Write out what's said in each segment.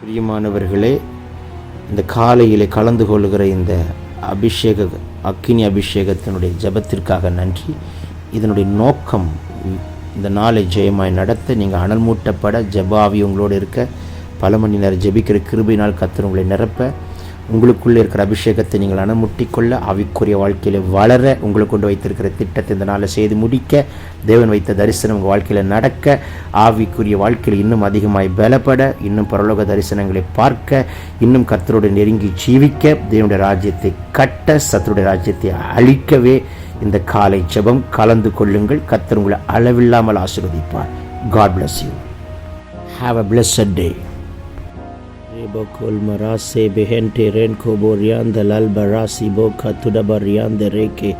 பிரியமானவர்களே, இந்த காலையில் கலந்து கொள்கிற இந்த அக்கினி அபிஷேகத்தினுடைய ஜெபத்திற்காக நன்றி. இதனுடைய நோக்கம் இந்த நாளை ஜெயமாய் நடத்த, நீங்கள் அனல் மூட்டப்பட, ஜெபாவி உங்களோடு இருக்க, பல மணி நேரம் ஜெபிக்கிற கிருபையினால் கர்த்தர் உங்களை நிரப்ப, உங்களுக்குள்ளே இருக்கிற அபிஷேகத்தை நீங்கள் அனமுட்டிக்கொள்ள, ஆவிக்குரிய வாழ்க்கையில் வளர, உங்களுக்கு கொண்டு வைத்திருக்கிற திட்டத்தை இந்த நாளை செய்து முடிக்க, தேவன் வைத்த தரிசனம் உங்கள் வாழ்க்கையில் நடக்க, ஆவிக்குரிய வாழ்க்கையில் இன்னும் அதிகமாய் பலப்பட, இன்னும் பரலோக தரிசனங்களை பார்க்க, இன்னும் கர்த்தரோடு நெருங்கி ஜீவிக்க, தேவனுடைய ராஜ்யத்தை கட்ட, சத்துருடைய ராஜ்யத்தை அழிக்கவே இந்த காலை ஜெபம் கலந்து கொள்ளுங்கள். கர்த்தர் உங்களை அளவில்லாமல் ஆசீர்வதிப்பார். God bless you. Have a blessed day. Bokol marase behente renko borianda lalbarasi boka tudabarianda reke.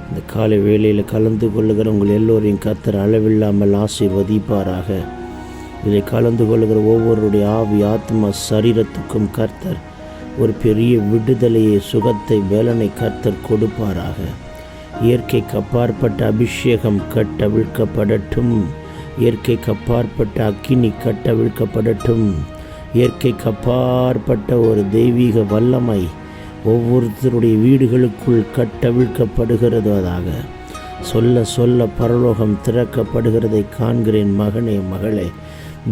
இந்த காலை வேளையில் கலந்து கொள்ளுகிற உங்கள் எல்லோரையும் கர்த்தர் அளவில்லாமல் ஆசீர்வதிப்பாராக. இதில் கலந்து கொள்ளுகிற ஒவ்வொருடைய ஆவி ஆத்மா சரீரத்துக்கும் கர்த்தர் ஒரு பெரிய விடுதலையை, சுகத்தை, வேலனை கர்த்தர் கொடுப்பாராக. இயற்கைக்கு அப்பாற்பட்ட அபிஷேகம் கட்டவிழ்க்கப்படட்டும். இயற்கைக்கு அப்பாற்பட்ட அக்கினி கட்டவிழ்க்கப்படட்டும். இயற்கைக்கு அப்பாற்பட்ட ஒரு தெய்வீக வல்லமை ஒவ்வொருத்தருடைய வீடுகளுக்குள் கட்டவிழ்க்கப்படுகிறதாக. சொல்ல சொல்ல பரலோகம் திறக்கப்படுகிறதை காண்கிறேன். மகனே, மகளே,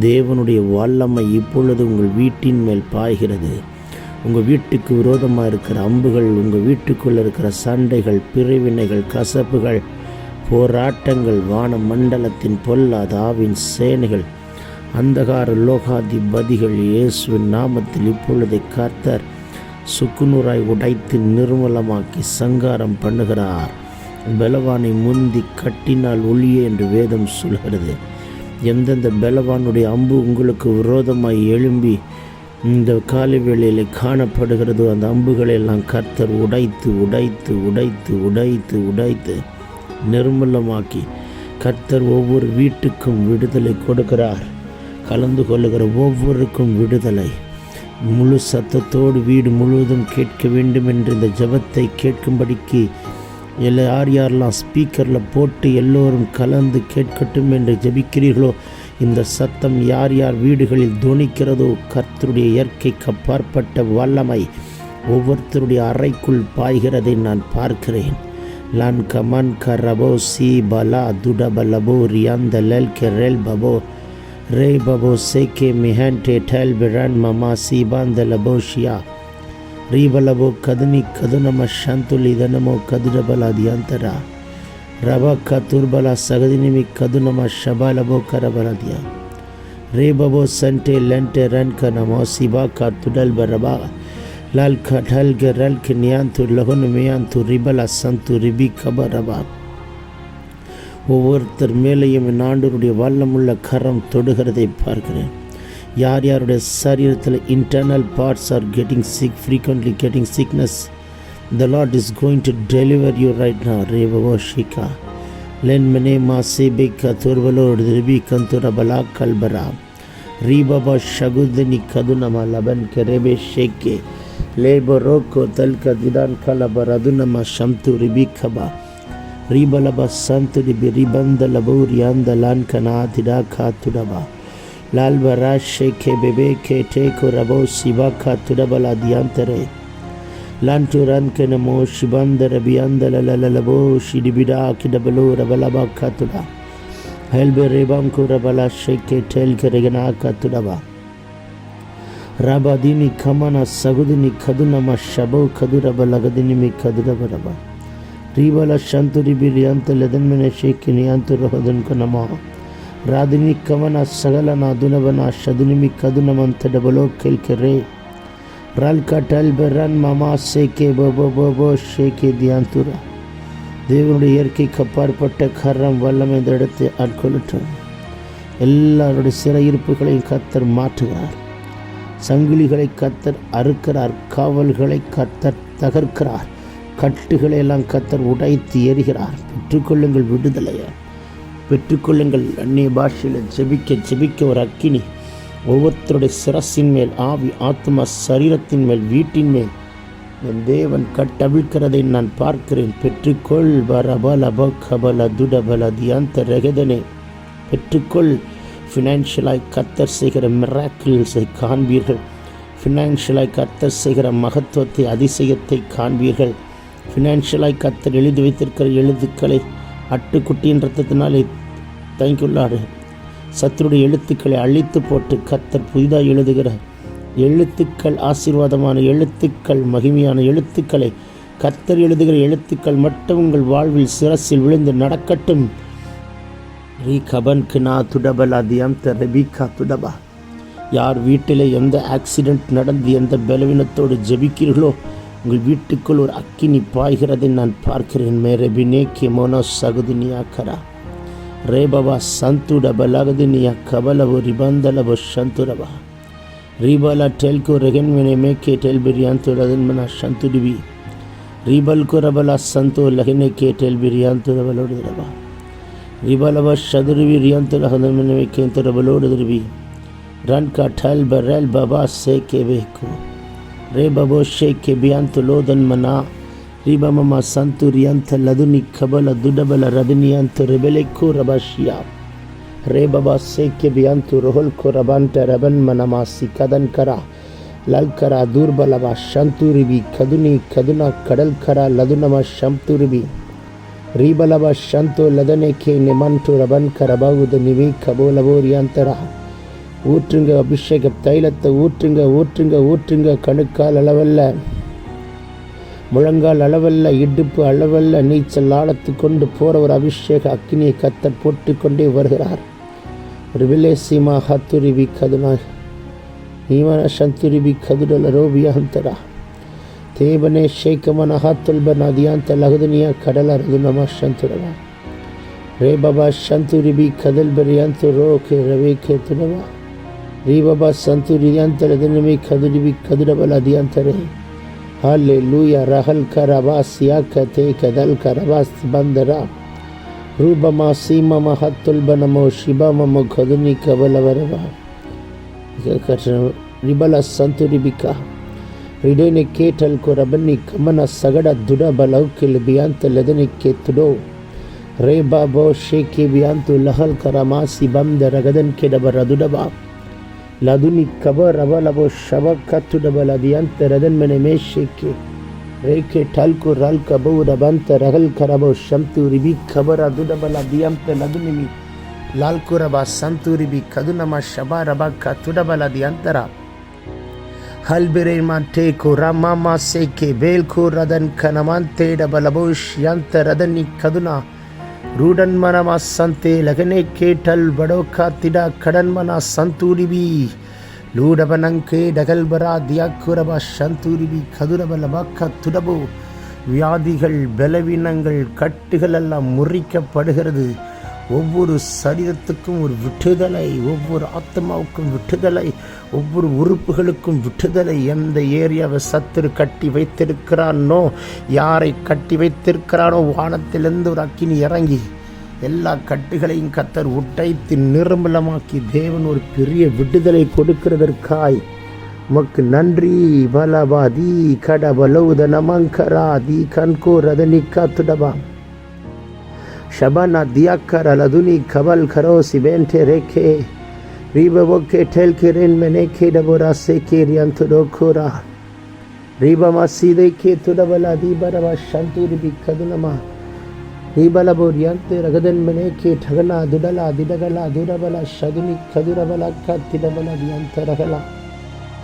தேவனுடைய வல்லமை இப்பொழுது உங்கள் வீட்டின் மேல் பாய்கிறது. உங்கள் வீட்டுக்கு விரோதமாக இருக்கிற அம்புகள், உங்கள் வீட்டுக்குள்ளே இருக்கிற சண்டைகள், பிரிவினைகள், கசப்புகள், போராட்டங்கள், வான மண்டலத்தின் பொல்லாத ஆவின் சேனைகள், அந்தகார லோகாதிபதிகள் இயேசுவின் நாமத்தில் இப்பொழுதை கர்த்தர் சுக்குநூறாய் உடைத்து நிர்மலமாக்கி சங்காரம் பண்ணுகிறார். பலவானை முந்தி கட்டினால் ஒளியே என்று வேதம் சொல்கிறது. எந்தெந்த பலவானுடைய அம்பு உங்களுக்கு விரோதமாய் எழும்பி இந்த காலை வேளையில் காணப்படுகிறதோ, அந்த அம்புகளை எல்லாம் கர்த்தர் உடைத்து உடைத்து உடைத்து உடைத்து உடைத்து நிர்மலமாக்கி கர்த்தர் ஒவ்வொரு வீட்டுக்கும் விடுதலை கொடுக்கிறார். கலந்து கொள்ளுகிற ஒவ்வொருக்கும் விடுதலை. முழு சத்தத்தோடு வீடு முழுவதும் கேட்க வேண்டும் என்று இந்த ஜெபத்தை கேட்கும்படிக்கு யார் யாரெல்லாம் ஸ்பீக்கரில் போட்டு எல்லோரும் கலந்து கேட்கட்டும் என்று ஜெபிக்கிறீர்களோ, இந்த சத்தம் யார் யார் வீடுகளில் துணிக்கிறதோ, கர்த்தருடைய இயற்கைக்கு அப்பாற்பட்ட வல்லமை ஒவ்வொருத்தருடைய அறைக்குள் பாய்கிறதை நான் பார்க்கிறேன். லான் கமன் கரபோ சி பலா துடபலபோ ரியாந்த லெல் கெரெல் பபோ ரே பபோ சேகே மிஹன்டே டெல் பிரான் மமா சீபாந்த லபோஷியா ரீபலபோ கதுனி கதுனம ஷந்துலி தனமோ கதுடபலா தியாந்தரா ரபா கதுர்பலா சகதினிமி கதுனம ஷபாலபோ கரபலதியா ரே பபோ சன்டே லென்டே ரன் கனமோ சிபா கா துடல் பரபா லால் கடல் கரல் கினியாந்து லகுன் மியாந்து ரிபலா சந்து ரிபி கபரபா. ஒவ்வொருத்தர் மேலேயும் என் ஆண்டவருடைய வல்லமுள்ள கரம் தொடுகிறதை பார்க்கிறேன். யார் யாருடைய சரீரத்தில் internal parts are getting sick, frequently getting sickness, the Lord is going to deliver you right now. Revavo shika len mene ma sebe katurvalo ribi kantura bala kalbara ribaba shagudni kaduna ma laban kerebe sheke lebo roko talka didan kalabaraduna ma shamtu ribi khaba ribalaba santu ribi ribanda laburi andalan kana tida katudaba lalbara sheke bebe ke teko rabo siba katudabala diantere lanturan kenamo shibandara biandala lalabo shidibida kidabalo rabalaba katuda helbe rebamku rabala sheke tel keregana katudaba rabadini kamana sagudini kadunama shabo kadurabalagadini mi kadurabaraba ribala shanturi birianta ledanmene sheke niyantu rohadan kanama radini kamana sagalana dunavana shadunimi kadunamanta dabalo kelkere ரால்கா டல்பரன் மாமா சேகே பபோ பபோ ஷேகே தியாந்துரா. தேவனுடைய இயற்கைக்கு அப்பாற்பட்ட கரம் வல்லமை இந்த இடத்தை ஆட்கொள்ளட்டும். எல்லாருடைய சிறையிருப்புகளையும் கர்த்தர் மாற்றுகிறார். சங்கிலிகளை கர்த்தர் அறுக்கிறார். காவல்களை கர்த்தர் தகர்க்கிறார். கட்டுகளை எல்லாம் கர்த்தர் உடைத்து எறிகிறார். பெற்றுக்கொள்ளுங்கள் விடுதலையை, பெற்றுக்கொள்ளுங்கள். அந்நிய பாஷையில் ஜெபிக்க ஜெபிக்க ஒரு அக்கினி ஒவ்வொருத்தருடைய சிரசின் மேல், ஆவி ஆத்மா சரீரத்தின் மேல், வீட்டின் மேல் என் தேவன் கட்டவிழ்க்கிறதை நான் பார்க்கிறேன். பெற்றுக்கொள் வரபல பல துடபல தியாந்த ரகதனே. பெற்றுக்கொள். ஃபினான்ஷியலாய் கர்த்தர் செய்கிற மிராக்கிள்ஸை காண்பீர்கள். ஃபினான்ஷியலாய் கர்த்தர் செய்கிற மகத்துவத்தை, அதிசயத்தை காண்பீர்கள். ஃபினான்ஷியலாய் கர்த்தர் எழுதி வைத்திருக்கிற எழுத்துக்களை அட்டுக்குட்டியின் ரத்தத்தினாலே தங்கியுள்ளாரு. சத்துருடைய எழுத்துக்களை அழித்து போட்டு கர்த்தர் புதிதாக எழுதுகிற எழுத்துக்கள், ஆசீர்வாதமான எழுத்துக்கள், மகிமையான எழுத்துக்களை கர்த்தர் எழுதுகிற எழுத்துக்கள் மட்டும் உங்கள் வாழ்வில் சிரசில் விழுந்து நடக்கட்டும். யார் வீட்டில் எந்த ஆக்சிடென்ட் நடந்து எந்த பலவீனத்தோடு ஜெபிக்கிறீர்களோ உங்கள் வீட்டுக்குள் ஒரு அக்கினி பாய்கிறதை நான் பார்க்கிறேன். மேரபினே கெமோனோ சகுதினியா கரா ரேபவா சந்துடபலகுதினியா கபலவோ ரிபந்தலவோ சந்துரவா ரீபலா டெல்கோ ரெகன்மெனே மேக்கே டெல்பிரியான் துரதன்மனா சந்துடிவி ரீபல்கோ ரபலா சந்தோ லகினே கே டெல்பிரியான் துரவலோடுரவா ரிபலவ சதுருவி ரியாந்துலகன்மனே கேந்தரவலோடுருவி ரன் கா டல் பரல் பபா சே கே வேகோ ரே பபோ ஷே கே பியாந்து லோதன்மனா ரிபமமா சந்து ரியாந்த லதுனி கபல துடபல ரதினியாந்து ரிபெலைக்கோ ரபாஷியா ரே பபா சே கே பியாந்து ரோஹல் கோ ரபான்ட ரபன் மனமாசி கதன் கரா லல் கரா தூர்பலவா சந்துரிபி கதுனி கதுனா கடல் கரா லதுனமா சம்துரிபி ரீபலவ சந்தோ லதனே கே நிமன்டு ரபன் கரபாவுத நிவி கபோலவோரியாந்தரா. ஊற்றுங்க அபிஷேக தைலத்தை, ஊற்றுங்க ஊற்றுங்க ஊற்றுங்க. கணுக்கால் அளவல்ல, முழங்கால் அளவல்ல, இடுப்பு அளவல்ல, நீச்சல் ஆழத்து கொண்டு போகிற ஒரு அபிஷேக அக்கினியை கர்த்தர் போட்டு கொண்டே வருகிறார். ரிவிலேசிமா ஹத்துரிவி கதுனா ஈமன சந்துரிவி கதுடல ரோபியாந்தரா தேவனே ஷேக்கமன ஹாத்துல்பன் அதியாந்த லகுதுனியா கடல ரதுனமா சந்துரவா ரே பபா சந்துரிபி கதல் பெரியாந்து ரோகே ரவே கே துனவா ரீ பபா சந்துரியாந்த ரதுனமி கதுரிபி கதுடபல் அதியாந்தரே. ஹல்லேலூயா. ரஹல் கரபாஸ் யாக்க தே கதல் கரபாஸ் பந்தரா ரூபமா சீமமா ஹத்துல்பனமோ சிபமமோ கதுனி கபலவரவா ரிபல சந்துரிபிகா ரிடேனே கேட்டல் கோ ரபனி கமன சகட துட பலௌக்கில் பியாந்த லதனி கேத்துடோ ரே பாபோ ஷேகே பியாந்து லஹல் கரமாசி பம்த ரகதன் கெடப ரதுடபா லதுனி கப ரபலபோ ஷப கத்துடபல தியாந்த ரதன் மெனே மேஷேகே ரேகே டால்கோ ரால் கபோ ரபந்த ரகல் கரபோ ஷம்து ரிபி கபர துடபல தியாந்த லதுனிமி லால்குரபா சந்துரிபி கதுனமா ஷபா ரபா கத்துடபல தியாந்தரா ஹல்பிரேமா டேகோ ரமாமா சேகே வேல்கோ ரதன் கனமாந்தே டபலபோஷ் யந்த ரதனி கதுனா ரூடன்மனமா சந்தே லகனே கேட்டல் வடோகா திடா கடன்மனா சந்தூரிபி லூடபனங்கே டகல்பரா தியாக்குரபா சந்தூரிபி கதுரபலபாக்கா துடபோ. வியாதிகள், பலவீனங்கள், கட்டுகள் எல்லாம் முறிக்கப்படுகிறது. ஒவ்வொரு சரீரத்துக்கும் ஒரு விட்டுதலை, ஒவ்வொரு ஆத்மாவுக்கும் விட்டுதலை, ஒவ்வொரு உறுப்புகளுக்கும் விட்டுதலை. எந்த ஏரியாவை சத்துரு கட்டி வைத்திருக்கிறானோ, யாரை கட்டி வைத்திருக்கிறானோ, வானத்திலிருந்து ஒரு அக்கினி இறங்கி எல்லா கட்டுகளையும் கர்த்தர் உடைத்து நிர்மலமாக்கி தேவன் ஒரு பெரிய விடுதலை கொடுக்கிறதற்காய் உமக்கு நன்றி. பலபாதி கடபலௌத நமங்கரா தி கன்கோ ரதனி காத்துடபா शबाना दियाकर अलदुनी खबल खरो सिबेंटे रेखे रीबो के ठेल के रेन में नेखे डबोरा से के रियंत डोखोरा रीबा सीधे के तुडबला दीबरवा शांतुरी भी कदनमा रीबला बोरियंत रगदन में नेखे ठगना दुडला दिडगला दुडबला शगुनी खदुरबला का तिडबला दियंत रगला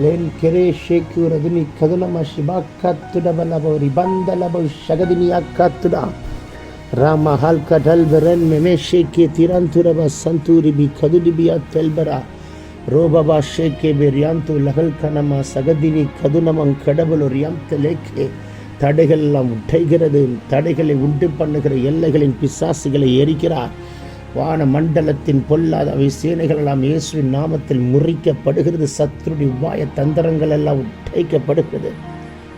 लेन केरे शेक्यू रगुनी कदनमा शिबा का तुडबला बोरी बंदला बो शगदिनिया का तुडा रामा हल्का ढल बरन में मेशे के तिरंतुरबा संतूरी भी खदुडिबिया तेलबरा रोबाबा शेके बेरियांतु लहल कनमा सगदिनी खदुनमं கடபல் ரியாந்தலேக்கே. தடைகள் எல்லாம் உடைகிறது. தடைகளை உண்டு பண்ணுகிற எல்லைகளின் பிசாசுகளை எரிக்கிறார். வான மண்டலத்தின் பொல்லாத அவை சேனைகள் எல்லாம் இயேசுவின் நாமத்தில் முறிக்கப்படுகிறது. சத்துருடைய உபாய தந்திரங்கள் எல்லாம் உடைக்கப்படுகிறது.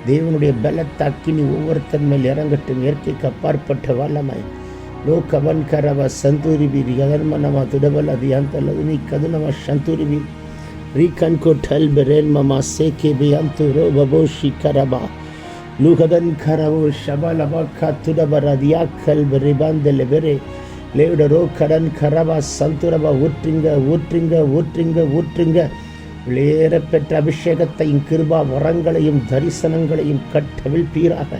தேவனுடைய பலத்த அக்கினி ஒவ்வொருத்தன் மேல் இறங்கட்டும். இயற்கைக்கு அப்பாற்பட்ட வல்லமை லோகவன் கரவ சந்தூரிபி ரிகதர்மனமா துடபல் அதியாந்தலதுனி கதுனமா சந்தூரிபி ரீகன்கோ dull பெரேன்மமா சேகே பியாந்து ரோபபோஷி கரபா Lugadan Karavo Shabalabaka Tudabaradiakal Beribandele Leudaro Karan Karava Santuraba ஊற்றுங்க விளையேறப்பெற்ற அபிஷேகத்தையும் கிருபா வரங்களையும் தரிசனங்களையும் கட்டவில் பீராக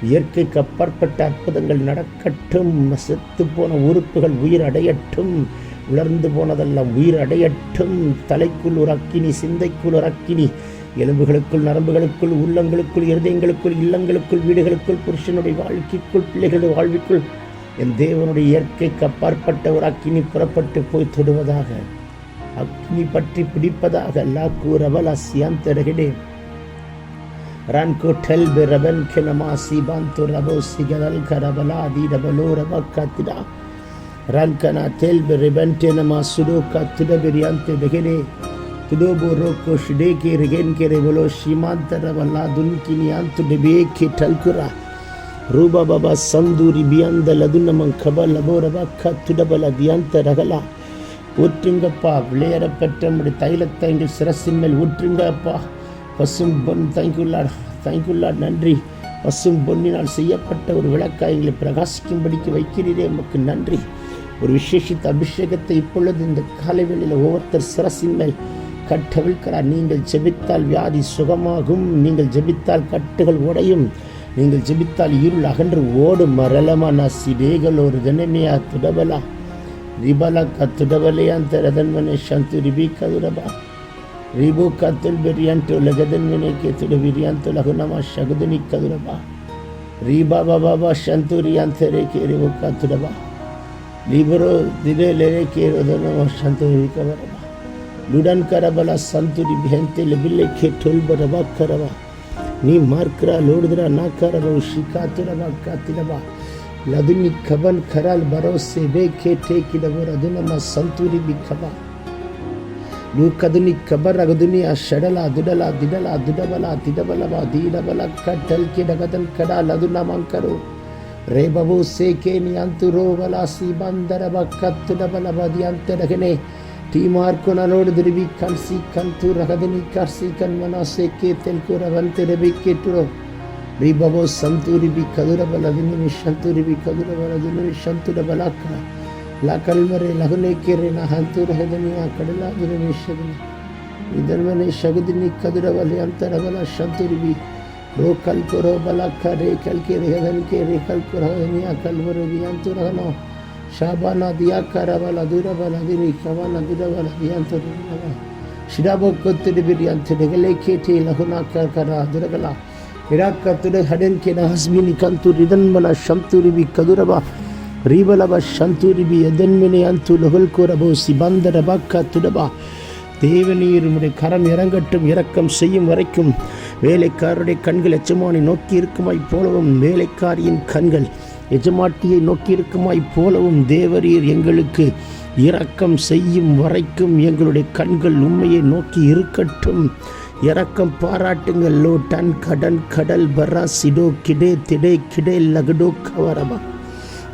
இயற்கைக்கு அப்பாற்பட்ட அற்புதங்கள் நடக்கட்டும். செத்து போன உறுப்புகள் உயிர் அடையட்டும். உலர்ந்து போனதெல்லாம் உயிர் அடையட்டும். தலைக்குள் ஒரு அக்கினி, சிந்தைக்குள் ஒரு அக்கினி, எலும்புகளுக்குள், நரம்புகளுக்குள், உள்ளங்களுக்குள், இருதயங்களுக்குள், இல்லங்களுக்குள், வீடுகளுக்குள், புருஷனுடைய வாழ்க்கைக்குள், பிள்ளைகளுடைய வாழ்விற்குள் என் தேவனுடைய இயற்கைக்கு அப்பாற்பட்ட ஒரு அக்கினி புறப்பட்டு போய் தொடுவதாக, அக்னி பற்றி பிடிப்பதாக. லாக்கூரவல் அசியாந்தரகிடே Ranko telbe raben kenamasi bantu rabo sigadal karabala adi rabalo rabakatida Rankana telbe rebente namasudo katida biriante begene tudobo roko shideke regenke rebolo shimanta rabala dunkini antu debeke talkura Ruba baba sanduri biyanda ladunamang kabal labo rabakatida bala dianta ragala ஊற்றுங்கப்பா. விளையாடப்பட்ட நம்முடைய தைலத்தை எங்கள் சிரசின் மேல் ஊற்றுங்கப்பா. பசும் பொன் தேங்க்யூலாட் நன்றி. பசும் பொன்னினால் செய்யப்பட்ட ஒரு விளக்காய் எங்களை பிரகாசிக்கும்படிக்கு வைக்கிறீரே, நமக்கு நன்றி. ஒரு விசேஷித்த அபிஷேகத்தை இப்பொழுது இந்த காலைவேளையில் ஒவ்வொருத்தர் சிரசின் மேல் கட்டவிழ்க்கிறார். நீங்கள் ஜெபித்தால் வியாதி சுகமாகும். நீங்கள் ஜெபித்தால் கட்டுகள் உடையும். நீங்கள் ஜெபித்தால் இருள் அகன்று ஓடும். மரளமான சிடேகள் ஒரு தினமையா துடபலா ரிபலா கத்துடபலையாந்த ரதன்மனை சந்து ரிபி கதுரபா Ribu katul berianto lagadan meneke tuda berianto lagunama shagudani kaduraba Riba baba shanturiante ke ribu katudaba Libro dide leke rodonama shanturi kabaraba Ludan karabala santuri bihente lebile ke tolbaraba karaba Ni markra lodra nakaraba shikaturaba katiraba Laduni kaban karal barose beke tekidaba radunama santuri bikaba Lukaduni kabaraguduni ashadala dudala didala dudabala didabalaba didabala katal kidagadan kada laduna mankaru rebabu seke ni anturo bala si bandaraba katudabala diantaragane timar konalod dribi kansi kantu ragaduni karsi kanmana seke telkura vantere biketuro rebabu santuri bi kadurabala dini shanturi bi kadurabala dini shantudabala ka La kalmare lagune kere na hantur hedaniya kadala durane shagni idarmane shagdini kadravali antaravala shanturibi ro kalkoro bala kare kalkere hedan kere kalkoro hedaniya kalmare bi anturano shabana diya karavala duravala dini kavala duravala diyanturala shidabo kottudi bi antudegale kete laguna kara duragala irakatude haden kena hasbini kantur idanmana shanturibi kaduraba Ribalaba Shanturibi Edenmene Antu Loholkorabo Sibandarabaka Tudaba தேவநீர் உம்முடைய கரம் இறங்கட்டும். இரக்கம் செய்யும் வரைக்கும் வேலைக்காரருடைய கண்கள் எஜமானை நோக்கி இருக்குமாய் போலவும் வேலைக்காரியின் கண்கள் எஜமாட்டியை நோக்கி இருக்குமாய் போலவும் தேவரீர் எங்களுக்கு இரக்கம் செய்யும் வரைக்கும் எங்களுடைய கண்கள் உண்மையை நோக்கி இருக்கட்டும். இரக்கம் பாராட்டுங்கள். லோ டன் கடன் கடல் பரா சிடோ கிடே திடே கிடே லகடோ கவரபா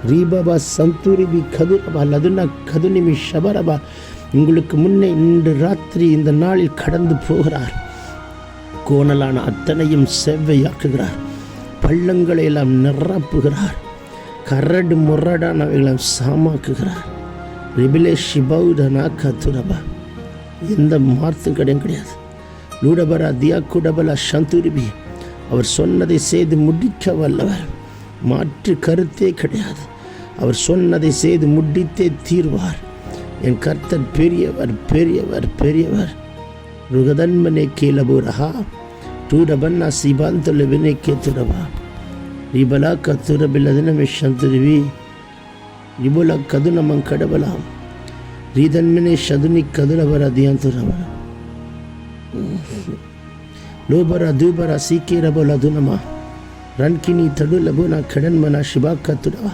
ரீபபா சந்தூரிபி கதுரபா லதுனா கதுனிமி ஷபரபா உங்களுக்கு முன்னே இன்று ராத்திரி இந்த நாளில் கடந்து போகிறார். கோணலான அத்தனையும் செவ்வையாக்குகிறார். பள்ளங்களை எல்லாம் நிரப்புகிறார். கரடு முரடானவைகளை சாமாக்குகிறார். ரிபிலே ஷிபௌடனா கதுரபா எந்த மார்த்தும் கிடையாது. லூடபரா தியா குடபலா சந்தூரிபி அவர் சொன்னதை செய்து முடிக்க வல்லவர். மாற்று கருத்தே கிடையாது. அவர் சொன்னதை செய்து முடித்தே தீர்வார். என் கர்த்தர் பெரியவர் பெரியவர் பெரியவர். ருகதன்மனே கேலபுரஹா டூடபன்னா சிபாந்தொலவினை கேத்துடவா ரிபலா கத்துரபில்லதினமே சந்துருவி ரிபுலா கதுனமங் கடபலாம் ரீதன்மனே சதுனி கதுரபர தியாந்துரவர லோபரா தூபரா சீக்கிரபோல துனமா ரன்கினி தடுலபுனா கடன்மனா ಶಿಬಾಕ ತುಡವ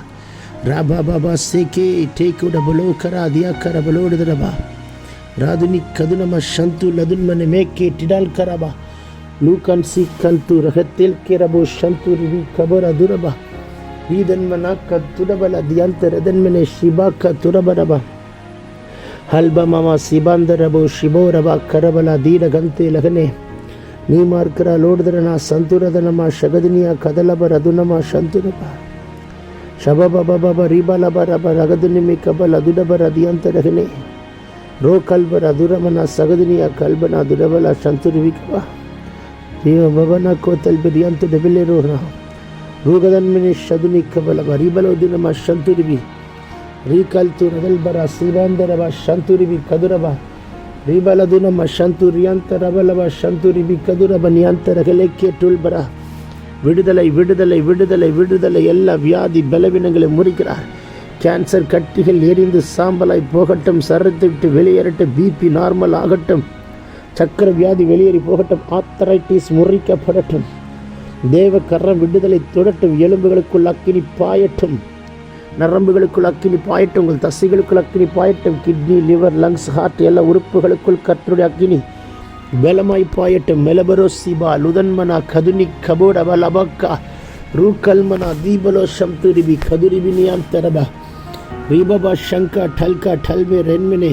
ರಾಬಾ ಬಾಬಾ ಸೇಕೆ ಟೇಕುಡ ಬಲೋ ಕರ ದಿಯಾ ಕರ ಬಲೋಡದರಬಾ ರಾದುನಿ ಕದುನಮ ಶಂತು ಲದುನ್ಮನೆ ಮೇಕೆ ಟಿಡಾಲ್ ಕರಬಾ ಲೂಕನ್ ಸಿ ಕಂತು ರಹತೆಲ್ ಕೆರಬೋ ಶಂತು ರಿವಿ ಕಬರ ದುರಬಾ ರೀದನ್ಮನ ಕತ್ತುಡಬಲ ದಿಯಾಂತರದನ್ಮನೆ ಶಿಬಾಕ ತುರಬರಬಾ ಹಲ್ಬ ಮಮ ಸಿಬಾಂದರಬೋ ಶಿಬೋರಬಾ ಕರಬಲ ದೀರಗಂತೆ ಲಗನೆ நீ மார்க்கரா லோடுதரனா சந்துரதனமா ஷகதினியா கதலப ரதுனமா சந்துரபா ಶಬಬಬಬ ರೀಬಲಬರಬ ರಗದುನಿಮಿ ಕಬಲ ದುಡಬರ ದಿಯಂತರಗನೆ ರೋ ಕಲ್ಬರ ದುರಮನ ಸಗದಿನಿಯ ಕಲ್ಬನ ದುಡಬಲ ಶಂತುರಿವಿಕಬ ದೇವ ಭವನ ಕೋತಲ್ ಬಿರಿಯಂತು ಡಬಿಲೆರೋ ರೂಗದನ್ಮಿನಿ ಶದುನಿ ಕಬಲಬ ರೀಬಲೋದಿನಮ ಶಂತುರಿವಿ ರೀಕಲ್ತು ರಗಲ್ಬರ ಸಿರಾಂದರಬ ಶಂತುರಿವಿ ಕದುರಬ ರೀಬಲದುನಮ ಶಂತುರಿಯಂತರಬಲಬ ಶಂತುರಿವಿ ಕದುರಬ ನಿಯಂತರಗಲೆಕ್ಕೆ ಟುಲ್ಬರ விடுதலை விடுதலை விடுதலை விடுதலை. எல்லா வியாதி பலவீனங்களை முறிக்கிறார். கேன்சர் கட்டிகள் எரிந்து சாம்பலாய் போகட்டும். சரத்தை விட்டு வெளியேறட்டும். பிபி நார்மல் ஆகட்டும். சக்கர வியாதி வெளியேறி போகட்டும். ஆத்தரைட்டிஸ் முறிக்கப்படட்டும். தேவ கரம் விடுதலை தொடட்டும். எலும்புகளுக்குள் அக்கினி பாயட்டும். நரம்புகளுக்குள் அக்கினி பாயட்டும். உங்கள் தசைகளுக்குள் அக்கினி பாயட்டும். கிட்னி, லிவர், லங்ஸ், ஹார்ட் எல்லா உறுப்புகளுக்குள் கர்த்தருடைய அக்கினி பலமாய் பாயட்டும். மெலபரோ சிபா லுதன்மனா கதுனி கபோடப லபக்கா ரூகல்மனா தீபலோ சம்துரிபி கதுரிபினியாம் தரபா ரீபபா ஷங்கா டல்கா டல்வே ரென்மினே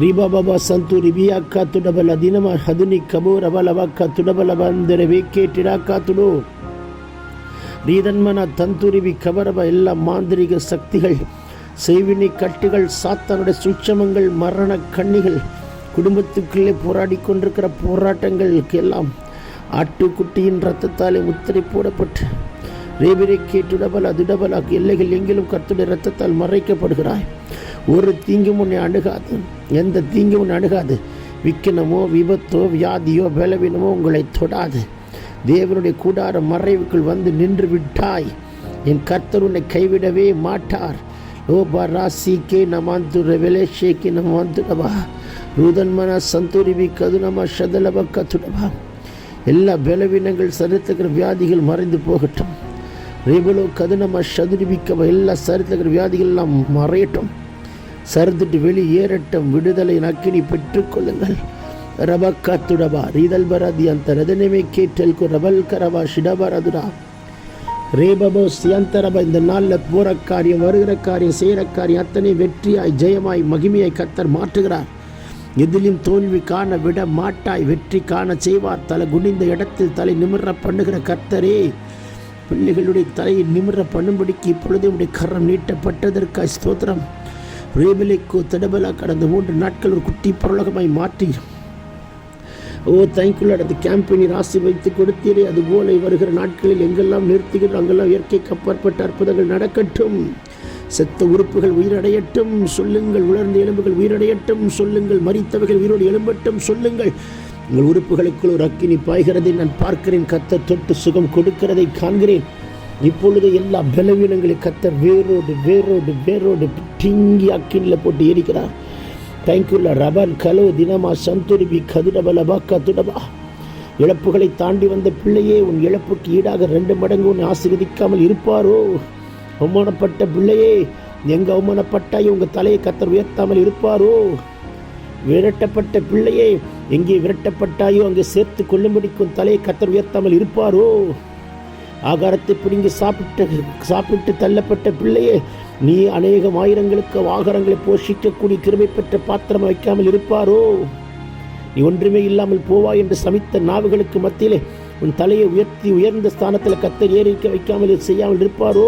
ரீபாபா சந்துரிபியாக்கா துடபல தினமா ஹதுனி கபோரப லபக்கா துடபல பந்தர வேக்கேட்டிடாக்கா துடோ ரீதன்மனா தந்துரிபி கபரப எல்லா மாந்திரிக சக்திகள், செய்வினை கட்டுகள், சாத்தானுடைய சூட்சமங்கள், மரண கண்ணிகள், குடும்பத்துக்குள்ளே போராடி கொண்டிருக்கிற போராட்டங்களுக்கு எல்லாம் ஆட்டுக்குட்டியின் இரத்தத்தாலே முத்திரை போடப்பட்டு ரேபிரை கேட்டுடபல அதுடபல எல்லைகள் எங்கிலும் கர்த்தருடைய இரத்தத்தால் மறைக்கப்படுகிறாய். ஒரு தீங்கும் உன்னை அணுகாது. எந்த தீங்கும் உன்னை அணுகாது. விக்கினமோ விபத்தோ வியாதியோ பலவீனமோ உங்களை தொடாது. தேவனுடைய கூடார மறைவுக்குள் வந்து நின்று விட்டாய். என் கர்த்தர் உன்னை கைவிடவே மாட்டார். ஓபா ராசிக்கே நமாந்து ரெவலேஷேக்கே நமாந்துடபா ரூதன்மன சந்தூரிபி கதுனமா ஷதலப கத்துடபா. எல்லா பலவீனங்கள், சரித்திர வியாதிகள் மறைந்து போகட்டும். ரேபலோ கதுனமா ஷதுரிபிக்கபா எல்லா சரித்திர வியாதிகள் எல்லாம் மறையட்டும். சரித்துட்டு வெளியேறட்டும். விடுதலை நக்கினி பெற்றுக்கொள்ளுங்கள். ரபக்கத்துடபா ரீதல்பரதி அந்த ரதனமே கேட்டல்கு ரபல் கரபா ஷிடபரதுடா ரேபபோ சியந்தரபா. இந்த நாளில் போகிற காரியம், வருகிற காரியம், செய்கிற காரியம் அத்தனை வெற்றியாய், ஜெயமாய், மகிமையாய் கர்த்தர் மாற்றுகிறார். எதிலும் தோல்வி காண விட மாட்டாய். வெற்றி காண செய்வார். தலை குனிந்த இடத்தில் தலை நிமிர பண்ணுகிற கர்த்தரே, பிள்ளைகளுடைய தலையை நிமிர பண்ணும்படிக்கு இப்பொழுதே உடைய கரம் நீட்டப்பட்டதற்காய் ஸ்தோத்திரம். ரேபிலைக்கோ தடபலா கடந்த 3 நாட்கள் ஒரு குட்டி பரலோகமாய் மாற்றி தேங்க்யூ அந்த கேம்பெயினை ராசி வைத்து கொடுத்தீரே, அதுபோல வருகிற நாட்களில் எங்கெல்லாம் நிறுத்துகிறோம் அங்கெல்லாம் இயற்கைக்கு அப்பாற்பட்ட அற்புதங்கள் நடக்கட்டும். செத்த உறுப்புகள் உயிரடையட்டும் சொல்லுங்கள். உலர்ந்த எலும்புகள் உயிரடையட்டும் சொல்லுங்கள். மரித்தவைகள் உயிரோடு எழும்பட்டும் சொல்லுங்கள். உங்கள் உறுப்புகளுக்குள் ஒரு அக்கினி பாய்கிறதை நான் பார்க்கிறேன். கர்த்தர் தொட்டு சுகம் கொடுக்கிறதை காண்கிறேன். இப்பொழுது எல்லா பலவீனங்களை கர்த்தர் வேரோடு வேரோடு வேரோடு டிங்கி அக்கினியில் போட்டு எரிக்கிறார். தேங்க்யூல ரபன் கலோ தினமா சந்துரிபி கதுடபலபா கதுடபா. இழப்புகளை தாண்டி வந்த பிள்ளையே, உன் இழப்புக்கு ஈடாக 2 மடங்கு உன்னை ஆசீர்வதிக்காமல் இருப்பாரோ? அவமானப்பட்ட பிள்ளையே, எங்க அவமானப்பட்டாயோ உங்க தலையை கர்த்தர் உயர்த்தாமல் இருப்பாரோ? விரட்டப்பட்ட பிள்ளையே, எங்கே விரட்டப்பட்டாயோ அங்கே சேர்த்து கொள்ளும்படிக்கும் தலையை கர்த்தர் உயர்த்தாமல் இருப்பாரோ? ஆகாரத்தை பிடிங்கி சாப்பிட்டு தள்ளப்பட்ட பிள்ளையே, நீ அநேகம் ஆயிரங்களுக்கு ஆகாரங்களை போஷிக்கக்கூடிய கிருபை பெற்ற பாத்திரம் வைக்காமல் இருப்பாரோ? நீ ஒன்றுமே இல்லாமல் போவாய் என்று சமித்த நாவுகளுக்கு மத்தியிலே உன் தலையை உயர்த்தி உயர்ந்த ஸ்தானத்தில் கர்த்தர் ஏறிக்க வைக்காமல் செய்யாமல் இருப்பாரோ?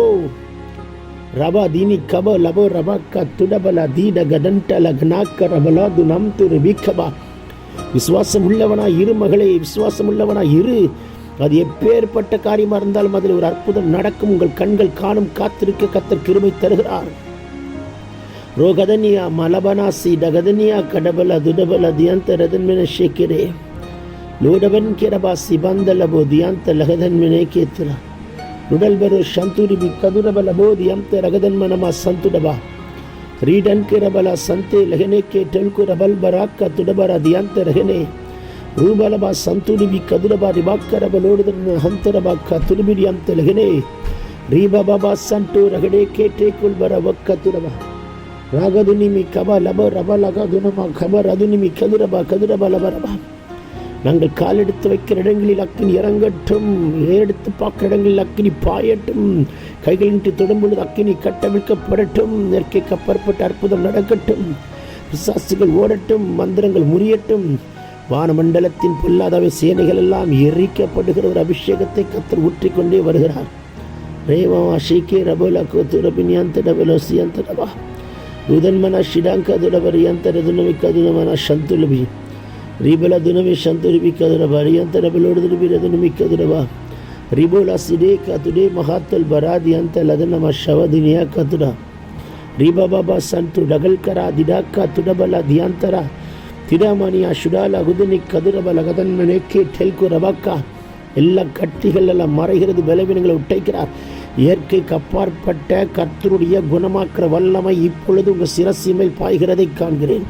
ரபா தீனி கப லபோ ரபா துடபல தீட கடண்டல கனாக்க ரபலாது நம் துரு வீக்கபா. விசுவாசம் உள்ளவனா இரு மகளே, விசுவாசம் உள்ளவனா இரு. அது எப்பேற்பட்ட காரியமாக இருந்தாலும் அதில் ஒரு அற்புதம் நடக்கும். உங்கள் கண்கள் காணும். காத்திருக்க கர்த்தர் கிருபை தருகிறார். ரோகதனியா மலபனாசி டகதனியா கடபல துடபல தியந்த ரதன்மின ஷேக்கிரே லோடவன் கிரபாசி பந்தலபோ தியந்த லகதன்மினே கேத்திரா ருடல்பரோ சந்துரிபி கதுரபலபோ தியந்த ரகதன்மனமா சந்துடபா ரீடன் கிரபல சந்தே லகனே கேட்டல்கு ரபல் பராக்க துடபரா தியந்த ரகனே ரூபலபா சந்துரிபி கதுரபா ரிபாக்கரபலோடுதன் ஹந்தரபாக்க துருபிடி அந்த லகனே ரீபாபா சண்டு ரகடே கேட்டே குல்பர வக்க துடபா ராகதுனிமி கபா லப ரப லகதுனமா கபர் அதுனிமி கதுரபா கதுரபா லபரபா. நாங்கள் காலெடுத்து வைக்கிற இடங்களில் அக்கினி இறங்கட்டும். எடுத்து பார்க்கிற இடங்களில் அக்கினி பாயட்டும். கைகளின்றி தொடும்பொழுது அக்கினி கட்டவிழ்க்கப்படட்டும். இயற்கைக்கு அப்பாற்பட்ட அற்புதம் நடக்கட்டும். பிசாசுகள் ஓடட்டும். மந்திரங்கள் முறியட்டும். வானமண்டலத்தின் பொல்லாதவை சேனைகள் எல்லாம் எரிக்கப்படுகிற ஒரு அபிஷேகத்தை கர்த்தர் ஊற்றிக்கொண்டே வருகிறார். ரேவா ஷீக்கே ரபோலா கோத்து ரபினியந்த டபலோசியந்த டபா ருதன்மன ஷிடாங்க துடபரியந்த ரதுனவி கதுனமன சந்துலபி ரிபல துனவி சந்துரிபி கதுனபா ரியந்த ரபலோடு துருபி ரதுனமி கதுனபா ரிபோலா சிடே கதுடே மகாத்தல் பராதியந்த லதனம ஷவதினியா கதுடா ரிபா பாபா சந்து டகல் கரா திடாக்கா துடபல தியாந்தரா திடாமணியா சுடால குதுனி கதுரபல கதன்மனேக்கே டெல்கு ரபாக்கா எல்லா கட்டிகள் எல்லாம் மறைகிறது, பலவீனங்களை உட்டைக்கிறார். இயற்கைக்கு அப்பாற்பட்ட கர்த்தருடைய குணமாக்குற வல்லமை இப்பொழுது உங்கள் சிரசின் மேல் பாய்கிறதை காண்கிறேன்.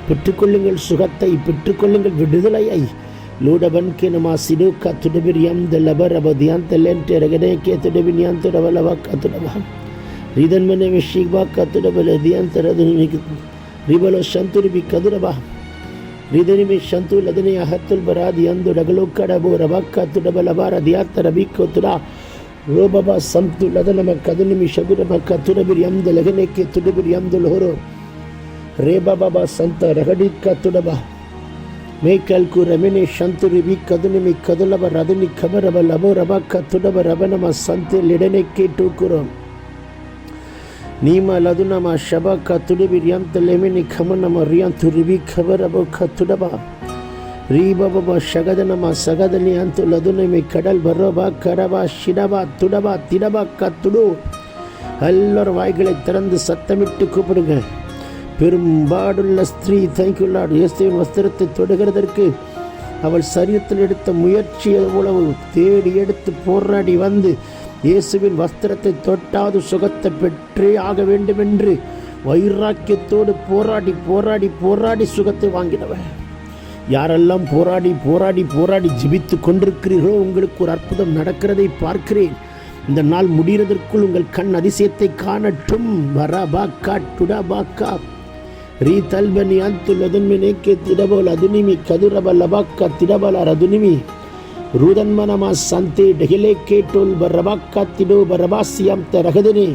பெற்றுக்கொள்ளுங்கள் சுகத்தை, பெற்றுக்கொள்ளுங்கள் விடுதலையை. லூடபன்கே நமா சிடுக்கா துடபிரியம் த லபரபதியான் தெல்லென்டே ரகனேக்கே துடபினியான் துடவலவா கத்துடவா ரிதன்மனே விஷிபா கத்துடபலதியான் தரது ரிபலோ சந்துரிபி கதுரபா ரிதனிமி சந்து லதனே அஹத்துல் பராதி அந்து டகலோக்கடபோ ரபாக்கா துடபலபா ரதியாத்த ரபிக்கோ துடா ரோபபா சந்து லதனம கதுனிமி ஷகுரப கத்துடபிரி அம்து லகனேக்கே துடபிரி அம்து லோரோ ரேபா பாபா சந்த ரகடிக்கா துடபா மேக்கல்கு ரமினே சந்துரிபி கதுனிமி கதுலப ரதுனி கபரப லபோ ரபாக்கா துடப ரபனம சந்து லிடனேக்கே டூக்குரோம் நீமா லதுனமா ஷபா துடபிரியம் தலெமினி கமனம ரியம் துரிபி கபரபோ கத்துடபா ரீபபா ஷகதனமா சகதனி அந்து லதுனமி கடல் பரோபா கரபா ஷிடபா துடபா திடபா கத்துடு. எல்லாரும் வாய்களை திறந்து சத்தமிட்டு கூப்பிடுங்க. பெரும்பாடுள்ள ஸ்திரீ தேங்க்யூ லார்ட். இயேசுவின் வஸ்திரத்தை தொடுகிறதற்கு அவள் சரீரத்தில் எடுத்த முயற்சி எவ்வளவு தேடி எடுத்து போராடி வந்து இயேசுவின் வஸ்திரத்தை தொட்டாவது சுகத்தை பெற்றே ஆக வேண்டும் என்று வைராக்கியத்தோடு போராடி போராடி போராடி சுகத்தை வாங்கினவன். யாரெல்லாம் போராடி போராடி போராடி ஜெபித்து கொண்டிருக்கிறீர்களோ உங்களுக்கு ஒரு அற்புதம் நடக்கிறதை பார்க்கிறேன். இந்த நாள் முடிகிறதற்குள் உங்கள் கண் அதிசயத்தை காணட்டும். வரபாக்கா டுடபாக்கா ரீ தல்பனி அந்து லதுன்மினேக்கே திடபோல் அதுனிமி கதுரப லபாக்கா திடபல ரதுனிமி ரூதன்மனமா சந்தே டெகிலே கேட்டோல் பரபாக்கா திடோ பரபாசியம் தரகதனே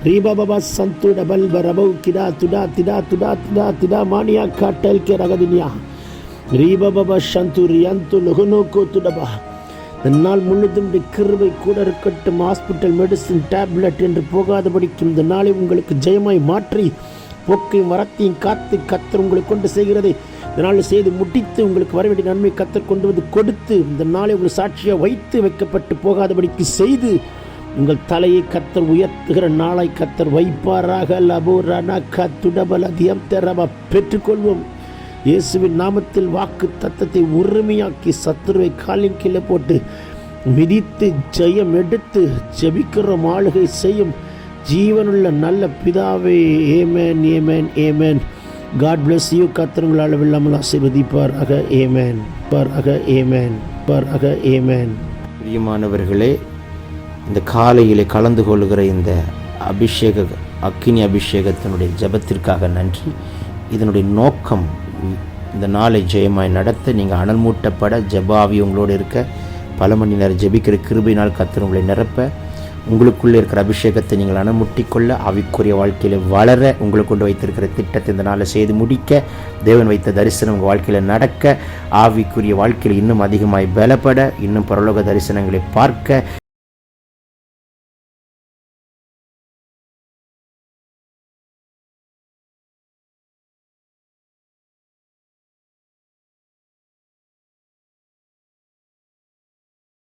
ரீபபா சந்து டபல் பரபௌ கிடா துடா திடா துடா திடா திடா மானியா காட்டல் கே ரகதினியா ரீபபா சந்து ரியந்து லகுனோகோ துடபா. இந்த நாள் முழுதும் கிருபை கூட இருக்கட்டும். ஹாஸ்பிட்டல் மெடிசின் டேப்லெட் என்று போகாதபடிக்கும் இந்த நாளை உங்களுக்கு ஜெயமாய் மாற்றி போக்கையும் வரத்தையும் காத்து கத்தர் உங்களுக்கு கொண்டு செய்கிறதை இந்த நாள் செய்து முடித்து உங்களுக்கு வரவேண்டிய நன்மை கத்தர் கொண்டு வந்து கொடுத்து இந்த நாளை உங்கள் சாட்சியாக வைத்து வைக்கப்பட்டு போகாதபடிக்கு செய்து உங்கள் தலையை கத்தர் உயர்த்துகிற நாளை கத்தர் வைப்பாராக. லபோரானா கத்துடபலதியம் தெரவா பெற்றுக்கொள்வோம். இயேசுவின் நாமத்தில் வாக்கு தத்தத்தை உரிமையாக்கி சத்துருவை காலின் கீழே போட்டு மிதித்து ஜெயம் எடுத்து ஜெபிக்கிற ஆளுகை செய்யும் ஜீவனுள்ள நல்ல பிதாவே. Amen amen amen. God bless you. கர்த்தர் அளவில்லாமல் ஆசீர்வதிப்பாராக. ஏமேன் பாராக. ஏமேன் பாராக. ஏமேன். பிரியமானவர்களே, இந்த காலையிலே கலந்து கொள்கிற இந்த அபிஷேக அக்கினி அபிஷேகத்தினுடைய ஜெபத்திற்காக நன்றி. இதனுடைய நோக்கம் இந்த நாளை ஜெயமாய் நடத்த நீங்கள் அனல் மூட்டப்பட ஜெபாவி உங்களோடு இருக்க பல மணி நேரம் ஜெபிக்கிற கிருபையினால் கர்த்தர் உங்களை நிரப்ப உங்களுக்குள்ளே இருக்கிற அபிஷேகத்தை நீங்கள் அனுமுட்டிக்கொள்ள ஆவிக்குரிய வாழ்க்கையில் வளர உங்களுக்கு கொண்டு வைத்திருக்கிற திட்டத்தை இந்த நாளில் செய்து முடிக்க தேவன் வைத்த தரிசனம் உங்கள் வாழ்க்கையில் நடக்க ஆவிக்குரிய வாழ்க்கையில் இன்னும் அதிகமாய் பலப்பட இன்னும் பரலோக தரிசனங்களை பார்க்க